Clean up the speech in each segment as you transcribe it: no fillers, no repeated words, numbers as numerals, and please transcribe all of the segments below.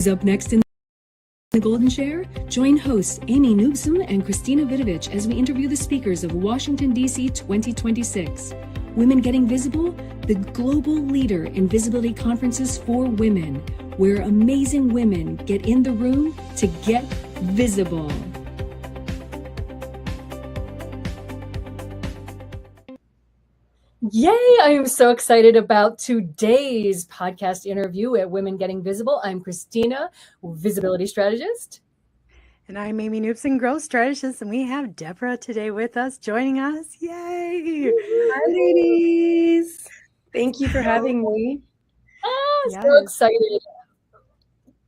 Up next in the Golden Share, join hosts Amy Noobsome and Christina Vidovich as we interview the speakers of Washington, D.C. 2026. Women Getting Visible, the global leader in visibility conferences for women, where amazing women get in the room to get visible. Yay! I am so excited about today's podcast interview at Women Getting Visible. I'm Christina, visibility strategist. And I'm Amy Noobson, growth strategist, and we have Deborah today with us, joining us. Yay! Hi, ladies. Thank you for having me. Yes. So excited.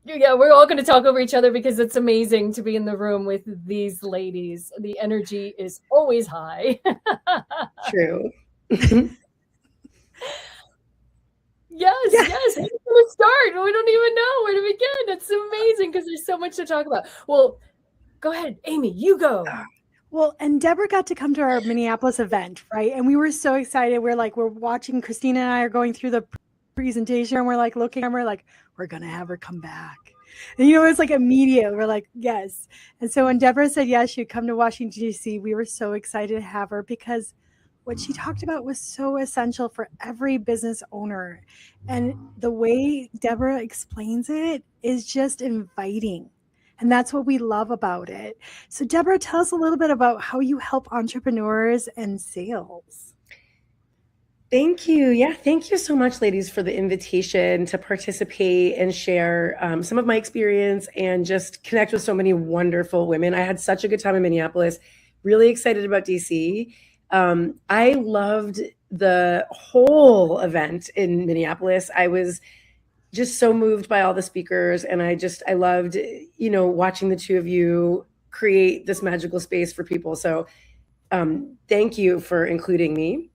Yeah, we're all going to talk over each other because it's amazing to be in the room with these ladies. The energy is always high. True. Yes. How do we start? We don't even know where to begin. It's amazing because there's so much to talk about. Well, go ahead, Amy, you go. Well, and Deborah got to come to our Minneapolis event, right? And we were so excited. We're watching, Christina and I are going through the presentation, and we're like looking, and we're like, we're going to have her come back. And it's like immediate. We're like, yes. And so when Deborah said yes, she'd come to Washington, D.C., we were so excited to have her because what she talked about was so essential for every business owner. And the way Deborah explains it is just inviting. And that's what we love about it. So Deborah, tell us a little bit about how you help entrepreneurs and sales. Thank you. Yeah, thank you so much, ladies, for the invitation to participate and share some of my experience and just connect with so many wonderful women. I had such a good time in Minneapolis, really excited about DC. I loved the whole event in Minneapolis. I was just so moved by all the speakers, and I loved, watching the two of you create this magical space for people. So thank you for including me.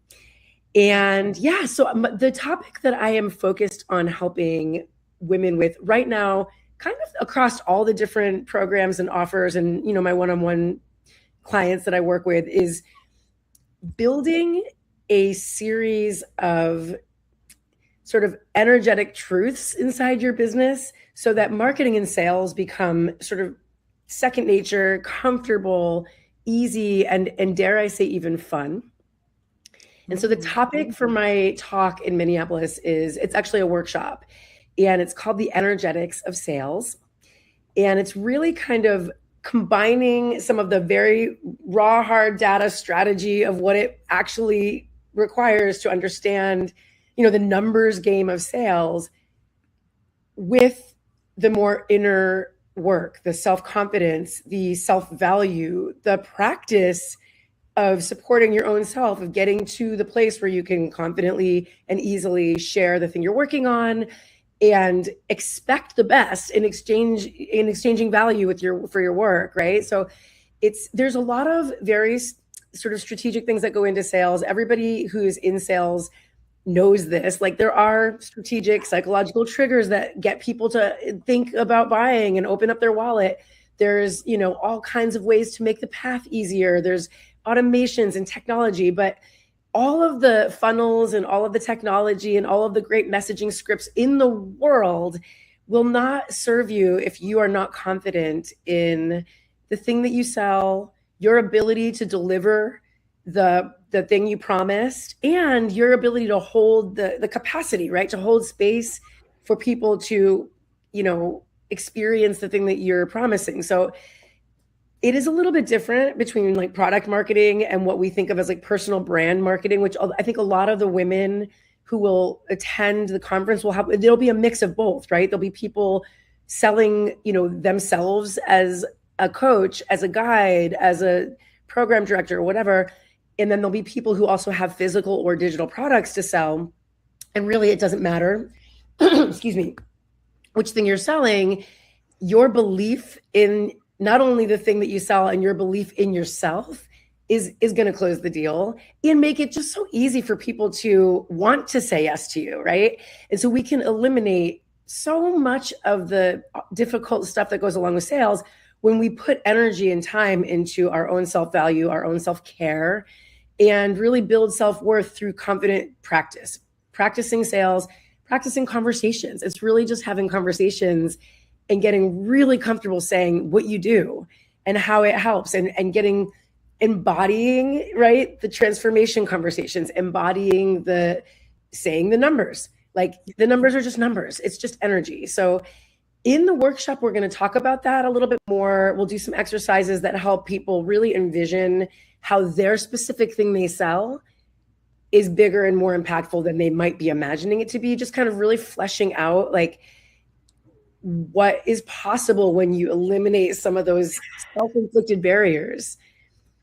And so the topic that I am focused on helping women with right now, kind of across all the different programs and offers and, my one-on-one clients that I work with, is building a series of sort of energetic truths inside your business so that marketing and sales become sort of second nature, comfortable, easy, and dare I say even fun. And so the topic for my talk in Minneapolis it's actually a workshop, and it's called The Energetics of Sales. And it's really kind of combining some of the very raw, hard data strategy of what it actually requires to understand, the numbers game of sales with the more inner work, the self-confidence, the self-value, the practice of supporting your own self, of getting to the place where you can confidently and easily share the thing you're working on and expect the best in exchanging value for your work, right? So there's a lot of very sort of strategic things that go into sales. Everybody who's in sales knows this. Like, there are strategic psychological triggers that get people to think about buying and open up their wallet. There's, all kinds of ways to make the path easier. There's automations and technology, but all of the funnels and all of the technology and all of the great messaging scripts in the world will not serve you if you are not confident in the thing that you sell, your ability to deliver the thing you promised, and your ability to hold the capacity, right? To hold space for people to, experience the thing that you're promising. So it is a little bit different between like product marketing and what we think of as like personal brand marketing, which I think a lot of the women who will attend the conference there'll be a mix of both, right? There'll be people selling, themselves as a coach, as a guide, as a program director, or whatever. And then there'll be people who also have physical or digital products to sell. And really, it doesn't matter, excuse me, which thing you're selling. Your belief in not only the thing that you sell and your belief in yourself is going to close the deal and make it just so easy for people to want to say yes to you, right? And so we can eliminate so much of the difficult stuff that goes along with sales when we put energy and time into our own self-value, our own self-care, and really build self-worth through confident practice, practicing sales, practicing conversations. It's really just having conversations and getting really comfortable saying what you do and how it helps, and embodying, right, the transformation conversations, embodying the saying the numbers. Like, the numbers are just numbers. It's just energy. So in the workshop, we're going to talk about that a little bit more. We'll do some exercises that help people really envision how their specific thing they sell is bigger and more impactful than they might be imagining it to be. Just kind of really fleshing out like what is possible when you eliminate some of those self-inflicted barriers.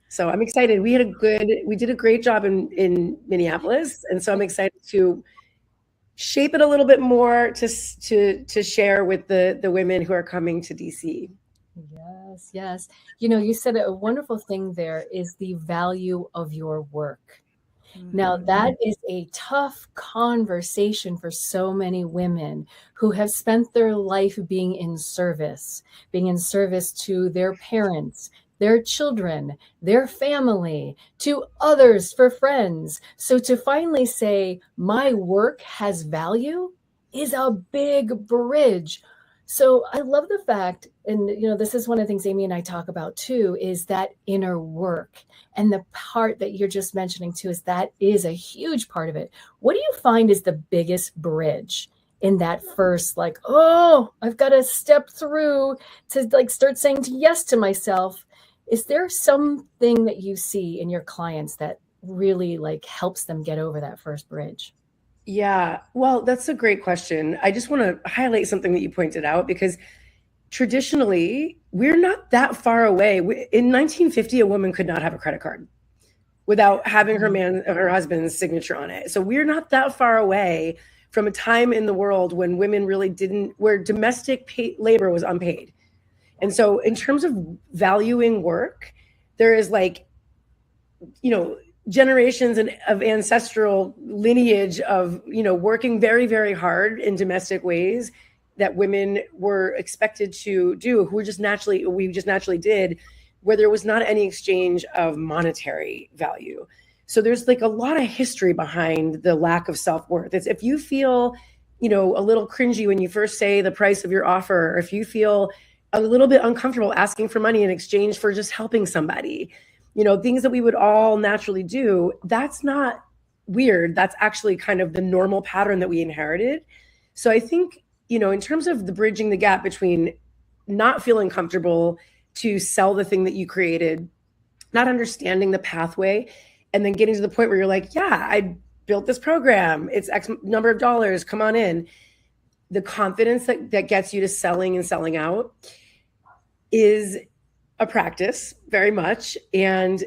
So I'm excited. We did a great job in Minneapolis. And so I'm excited to shape it a little bit more to share with the women who are coming to DC. Yes, yes. You know, you said a wonderful thing there is the value of your work. Now, that is a tough conversation for so many women who have spent their life being in service to their parents, their children, their family, to others, for friends. So to finally say, my work has value is a big bridge. So I love the fact, and you know, this is one of the things Amy and I talk about too, is that inner work. And the part that you're just mentioning too, is that is a huge part of it. What do you find is the biggest bridge in that first, like, oh, I've got to step through to like start saying yes to myself? Is there something that you see in your clients that really like helps them get over that first bridge? Yeah, well, that's a great question. I just want to highlight something that you pointed out, because traditionally, we're not that far away. In 1950, a woman could not have a credit card without having her husband's signature on it. So we're not that far away from a time in the world when women really where domestic labor was unpaid. And so in terms of valuing work, there is like, you know, generations of ancestral lineage of, you know, working very, very hard in domestic ways that women were expected to do, we just naturally did, where there was not any exchange of monetary value. So there's like a lot of history behind the lack of self-worth. It's if you feel, you know, a little cringy when you first say the price of your offer, or if you feel a little bit uncomfortable asking for money in exchange for just helping somebody, you know, things that we would all naturally do, that's not weird. That's actually kind of the normal pattern that we inherited. So I think, you know, in terms of the bridging the gap between not feeling comfortable to sell the thing that you created, not understanding the pathway, and then getting to the point where you're like, yeah, I built this program. It's X number of dollars. Come on in. The confidence that gets you to selling and selling out is a practice, very much. And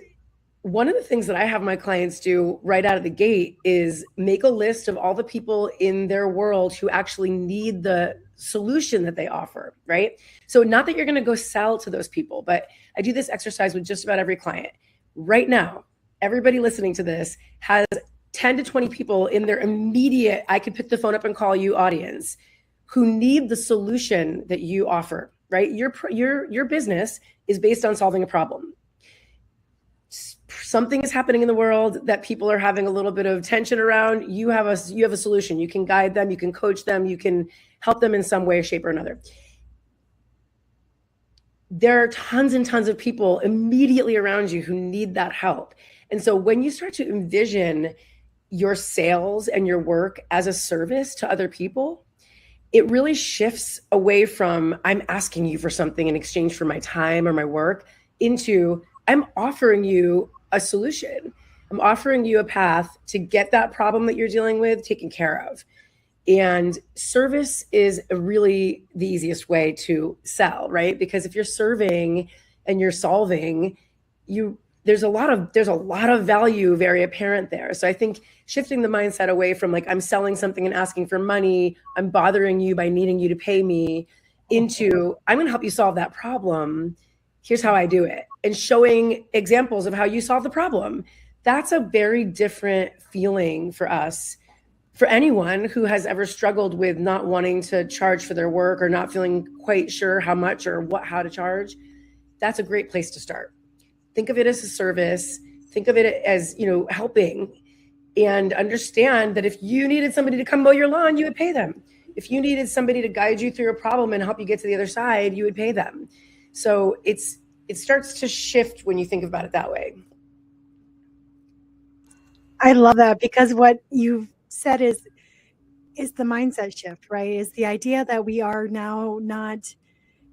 one of the things that I have my clients do right out of the gate is make a list of all the people in their world who actually need the solution that they offer, right? So not that you're going to go sell to those people, but I do this exercise with just about every client. Right now, everybody listening to this has 10 to 20 people in their immediate, I could pick the phone up and call you audience, who need the solution that you offer, right? Your business is based on solving a problem. Something is happening in the world that people are having a little bit of tension around. You have a solution. You can guide them, you can coach them, you can help them in some way, shape, or another. There are tons and tons of people immediately around you who need that help. And so when you start to envision your sales and your work as a service to other people, it really shifts away from I'm asking you for something in exchange for my time or my work into I'm offering you a solution. I'm offering you a path to get that problem that you're dealing with taken care of. And service is really the easiest way to sell, right? Because if you're serving and you're solving, there's a lot of value very apparent there. So I think shifting the mindset away from like I'm selling something and asking for money, I'm bothering you by needing you to pay me, into I'm going to help you solve that problem. Here's how I do it. And showing examples of how you solve the problem. That's a very different feeling for us, for anyone who has ever struggled with not wanting to charge for their work or not feeling quite sure how much or how to charge. That's a great place to start. Think of it as a service. Think of it as, helping, and understand that if you needed somebody to come mow your lawn, you would pay them. If you needed somebody to guide you through a problem and help you get to the other side, you would pay them. So it starts to shift when you think about it that way. I love that, because what you've said is the mindset shift, right? Is the idea that we are now not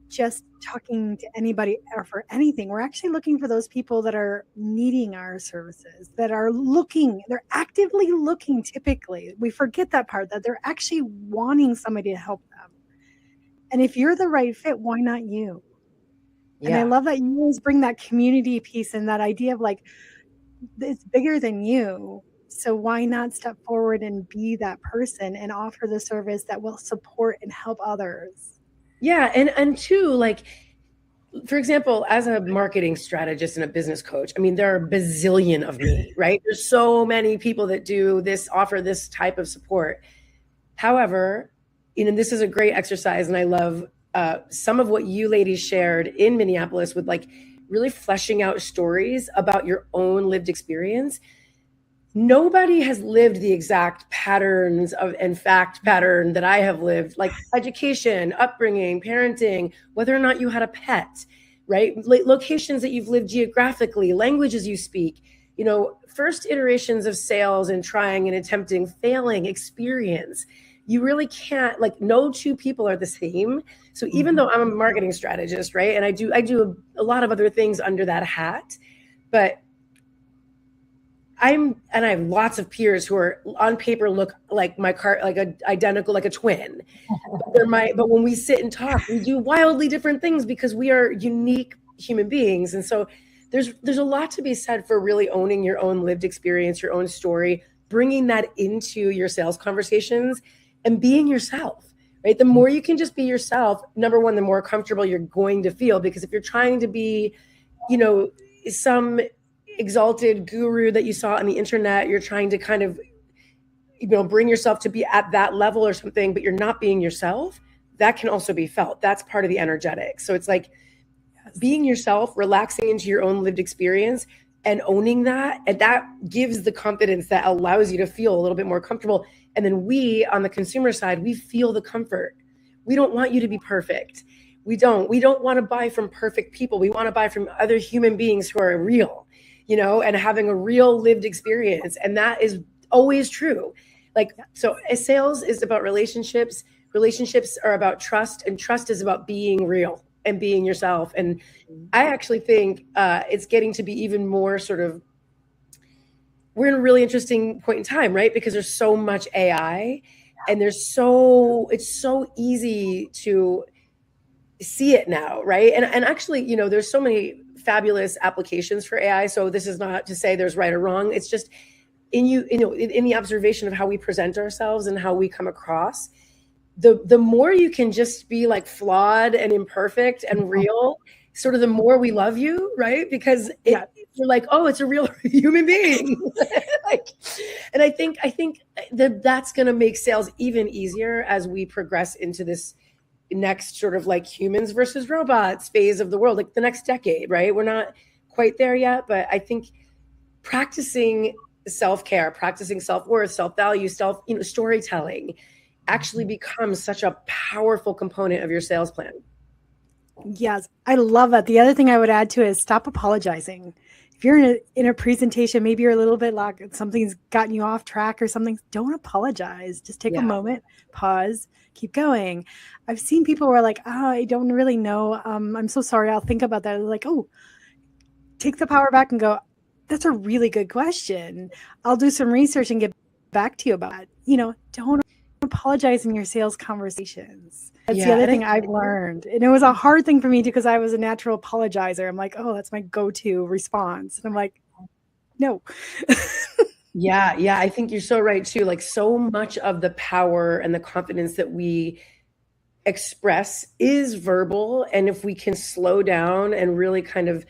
just talking to anybody or for anything. We're actually looking for those people that are needing our services, that are looking, they're actively looking typically. We forget that part, that they're actually wanting somebody to help them. And if you're the right fit, why not you? Yeah. And I love that you always bring that community piece and that idea of like, it's bigger than you. So why not step forward and be that person and offer the service that will support and help others? Yeah. And two, like, for example, as a marketing strategist and a business coach, I mean, there are a bazillion of me, right? There's so many people that do this, offer this type of support. However, this is a great exercise, and I love some of what you ladies shared in Minneapolis with like really fleshing out stories about your own lived experience. Nobody has lived the exact patterns and fact pattern that I have lived, like education, upbringing, parenting, whether or not you had a pet, right? Locations that you've lived geographically, languages you speak, first iterations of sales and trying and attempting, failing experience. You really can't, like, no two people are the same. So even though I'm a marketing strategist, right? And I do a lot of other things under that hat, but I have lots of peers who are on paper look like my car, like identical, like a twin. But when we sit and talk, we do wildly different things because we are unique human beings. And so there's a lot to be said for really owning your own lived experience, your own story, bringing that into your sales conversations and being yourself, right? The more you can just be yourself, number one, the more comfortable you're going to feel. Because if you're trying to be, some exalted guru that you saw on the internet, you're trying to kind of, bring yourself to be at that level or something, but you're not being yourself, that can also be felt. That's part of the energetic. So it's like being yourself, relaxing into your own lived experience and owning that. And that gives the confidence that allows you to feel a little bit more comfortable. And then we, on the consumer side, we feel the comfort. We don't want you to be perfect. We don't want to buy from perfect people. We want to buy from other human beings who are real, and having a real lived experience. And that is always true. So sales is about relationships. Relationships are about trust, and trust is about being real and being yourself. And I actually think it's getting to be even more sort of, we're in a really interesting point in time, right? Because there's so much AI and it's so easy to see it now, right? And actually, there's so many fabulous applications for AI. So this is not to say there's right or wrong. It's just in the observation of how we present ourselves and how we come across. The more you can just be like flawed and imperfect and real, sort of the more we love you, right? Because you're like, oh, it's a real human being. And I think that's going to make sales even easier as we progress into this next sort of like humans versus robots phase of the world, like the next decade, right? We're not quite there yet, but I think practicing self-care, practicing self-worth, self-value, storytelling actually becomes such a powerful component of your sales plan. Yes, I love that. The other thing I would add to it is stop apologizing. If you're in a presentation, maybe you're a little bit like something's gotten you off track or something, don't apologize. Just take a moment, pause, keep going. I've seen people who are like, I don't really know. I'm so sorry. I'll think about that. Like, oh, take the power back and go, that's a really good question. I'll do some research and get back to you about it. Don't apologize in your sales conversations. That's the other thing I've learned. And it was a hard thing for me because I was a natural apologizer. I'm like, oh, that's my go-to response. And I'm like, no. Yeah. I think you're so right too. Like, so much of the power and the confidence that we express is verbal. And if we can slow down and really kind of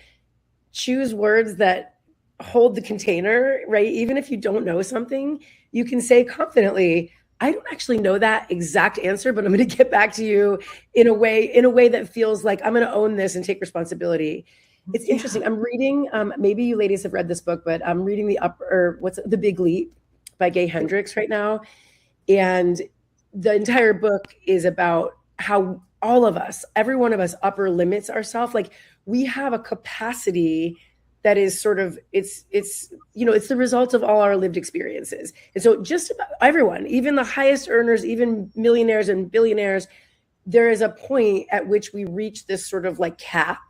choose words that hold the container, right? Even if you don't know something, you can say confidently, I don't actually know that exact answer, but I'm going to get back to you in a way that feels like I'm going to own this and take responsibility. It's interesting. I'm reading, maybe you ladies have read this book, but I'm reading The Big Leap by Gay Hendricks right now. And the entire book is about how all of us, every one of us, upper limits ourselves. Like, we have a capacity that is sort of, it's the result of all our lived experiences. And so just about everyone, even the highest earners, even millionaires and billionaires, there is a point at which we reach this sort of like cap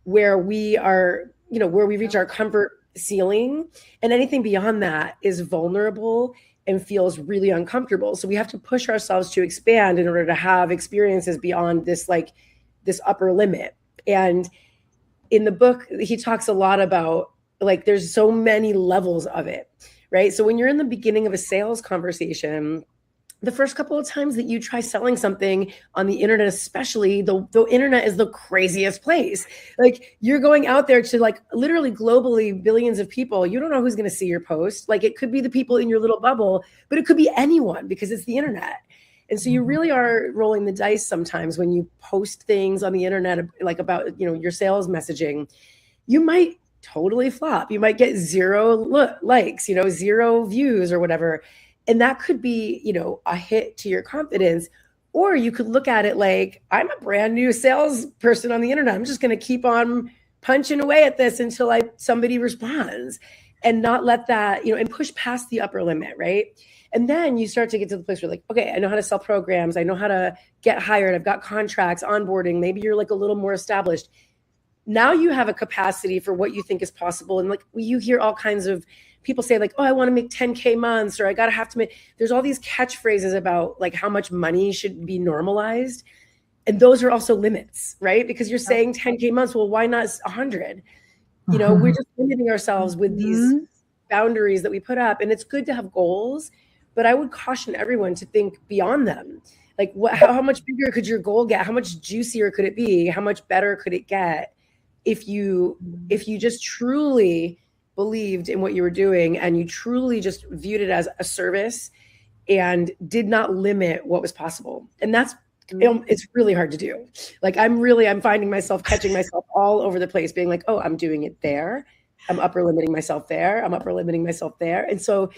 where we are, where we reach our comfort ceiling, and anything beyond that is vulnerable and feels really uncomfortable. So we have to push ourselves to expand in order to have experiences beyond this, like this upper limit. And in the book, he talks a lot about, like, there's so many levels of it, right? So when you're in the beginning of a sales conversation, the first couple of times that you try selling something on the internet, especially, the internet is the craziest place. Like, you're going out there to, like, literally globally billions of people. You don't know who's going to see your post. Like, it could be the people in your little bubble, but it could be anyone, because it's the internet. And so you really are rolling the dice sometimes when you post things on the internet, like about, your sales messaging. You might totally flop. You might get 0 likes, 0 views or whatever. And that could be, a hit to your confidence. Or you could look at it like, I'm a brand new salesperson on the internet. I'm just going to keep on punching away at this until somebody responds, and not let that, and push past the upper limit, right? And then you start to get to the place where, like, okay, I know how to sell programs. I know how to get hired. I've got contracts, onboarding. Maybe you're like a little more established. Now you have a capacity for what you think is possible. And like, you hear all kinds of people say, like, oh, I want to make 10K months, or there's all these catchphrases about like how much money should be normalized. And those are also limits, right? Because you're saying 10K months. Well, why not 100? We're just limiting ourselves with these boundaries that we put up. And it's good to have goals, but I would caution everyone to think beyond them. Like, how much bigger could your goal get? How much juicier could it be? How much better could it get if you just truly believed in what you were doing, and you truly just viewed it as a service and did not limit what was possible? And that's, it's really hard to do. Like, I'm finding myself catching myself all over the place, being like, oh, I'm doing it there. I'm upper limiting myself there. I'm upper limiting myself there. And so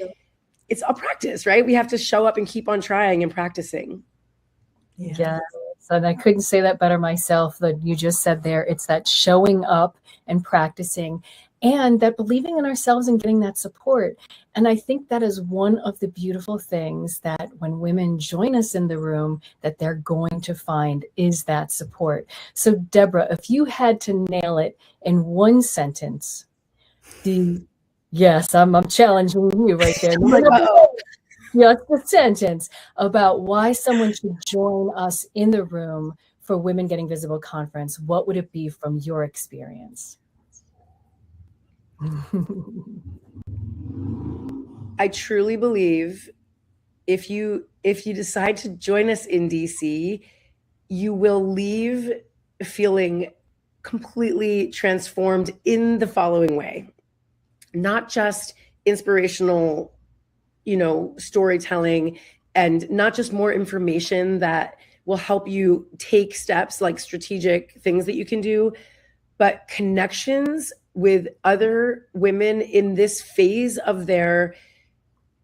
it's a practice, right? We have to show up and keep on trying and practicing. Yes. And I couldn't say that better myself, that you just said there. It's that showing up and practicing, and that believing in ourselves and getting that support. And I think that is one of the beautiful things that when women join us in the room, that they're going to find is that support. So Deborah, if you had to nail it in one sentence, yes, I'm challenging you right there. Yes, the sentence about why someone should join us in the room for Women Getting Visible conference, what would it be from your experience? I truly believe if you decide to join us in DC, you will leave feeling completely transformed in the following way. Not just inspirational, storytelling, and not just more information that will help you take steps, like strategic things that you can do, but connections with other women in this phase of their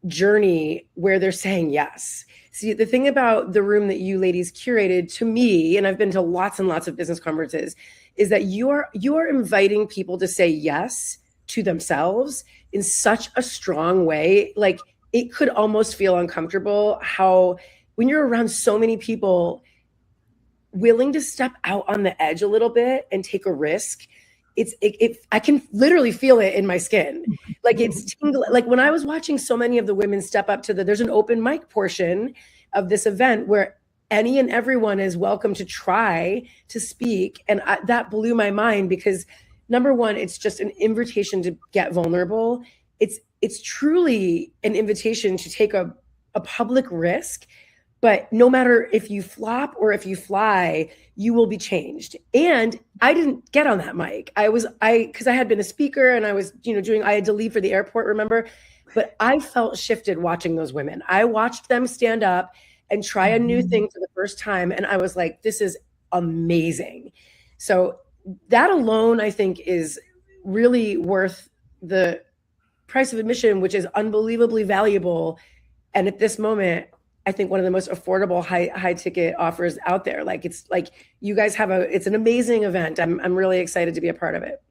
journey where they're saying yes. See, the thing about the room that you ladies curated, to me, and I've been to lots and lots of business conferences, is that you are inviting people to say yes to themselves in such a strong way. Like, it could almost feel uncomfortable how, when you're around so many people willing to step out on the edge a little bit and take a risk, I can literally feel it in my skin. Like, it's like when I was watching so many of the women step up to there's an open mic portion of this event where any and everyone is welcome to try to speak. And that blew my mind, because number one, it's just an invitation to get vulnerable. It's truly an invitation to take a public risk. But no matter if you flop or if you fly, you will be changed. And I didn't get on that mic. Because I had been a speaker and I was, I had to leave for the airport, remember? But I felt shifted watching those women. I watched them stand up and try a new thing for the first time. And I was like, this is amazing. So that alone, I think, is really worth the price of admission, which is unbelievably valuable. And at this moment, I think, one of the most affordable high ticket offers out there. Like, it's like you guys have it's an amazing event. I'm really excited to be a part of it.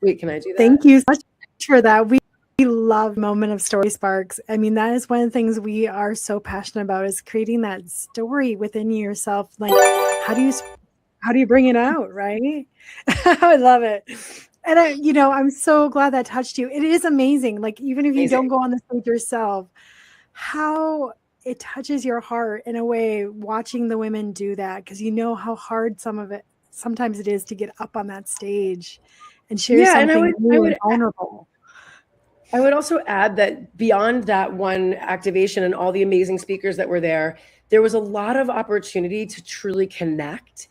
Wait, can I do that? Thank you so much for that. We love Moment of Story Sparks. I mean, that is one of the things we are so passionate about, is creating that story within yourself. Like, how do you bring it out, right? I love it. And I'm so glad that touched you. It is amazing. Like, even if you don't go on the stage yourself, how it touches your heart in a way, watching the women do that, because you know how hard sometimes it is to get up on that stage and share something new and vulnerable. I would also add that beyond that one activation and all the amazing speakers that were there was a lot of opportunity to truly connect.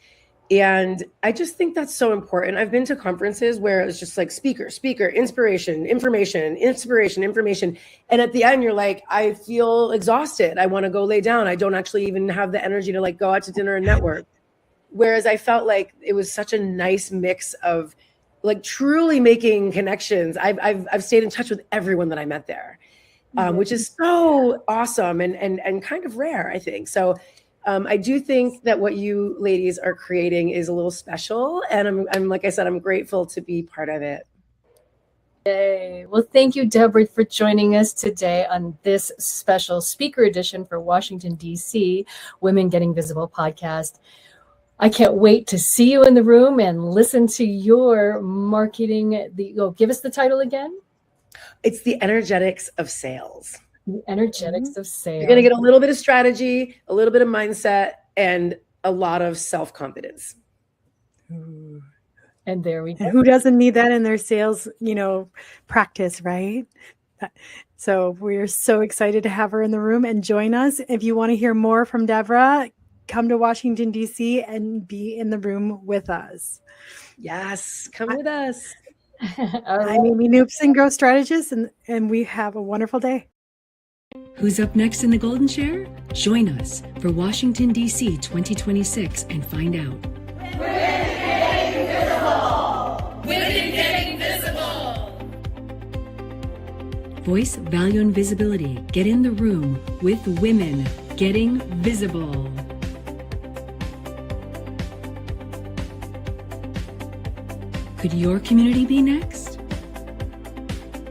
And I just think that's so important. I've been to conferences where it's just like speaker, inspiration, information. And at the end, you're like, I feel exhausted. I want to go lay down. I don't actually even have the energy to like go out to dinner and network. Whereas I felt like it was such a nice mix of like truly making connections. I've stayed in touch with everyone that I met there, which is so awesome and kind of rare, I think. So I do think that what you ladies are creating is a little special, and I'm like I said, I'm grateful to be part of it. Yay. Well, thank you, Deborah, for joining us today on this special speaker edition for Washington, D.C. Women Getting Visible podcast. I can't wait to see you in the room and listen to your marketing. Give us the title again. It's the energetics of sales. The energetics of sales. You're going to get a little bit of strategy, a little bit of mindset, and a lot of self-confidence. And there we go. And who doesn't need that in their sales, practice, right? So we're so excited to have her in the room and join us. If you want to hear more from Deborah, come to Washington, D.C. and be in the room with us. Yes, come with us. I'm Amy Noobson, growth strategist, and we have a wonderful day. Who's up next in the Golden Share? Join us for Washington, D.C. 2026 and find out. Women getting visible! Women getting visible! Voice, value, and visibility. Get in the room with women getting visible. Could your community be next?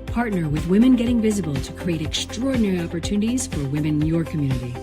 Partner with Women Getting Visible to create extraordinary opportunities for women in your community.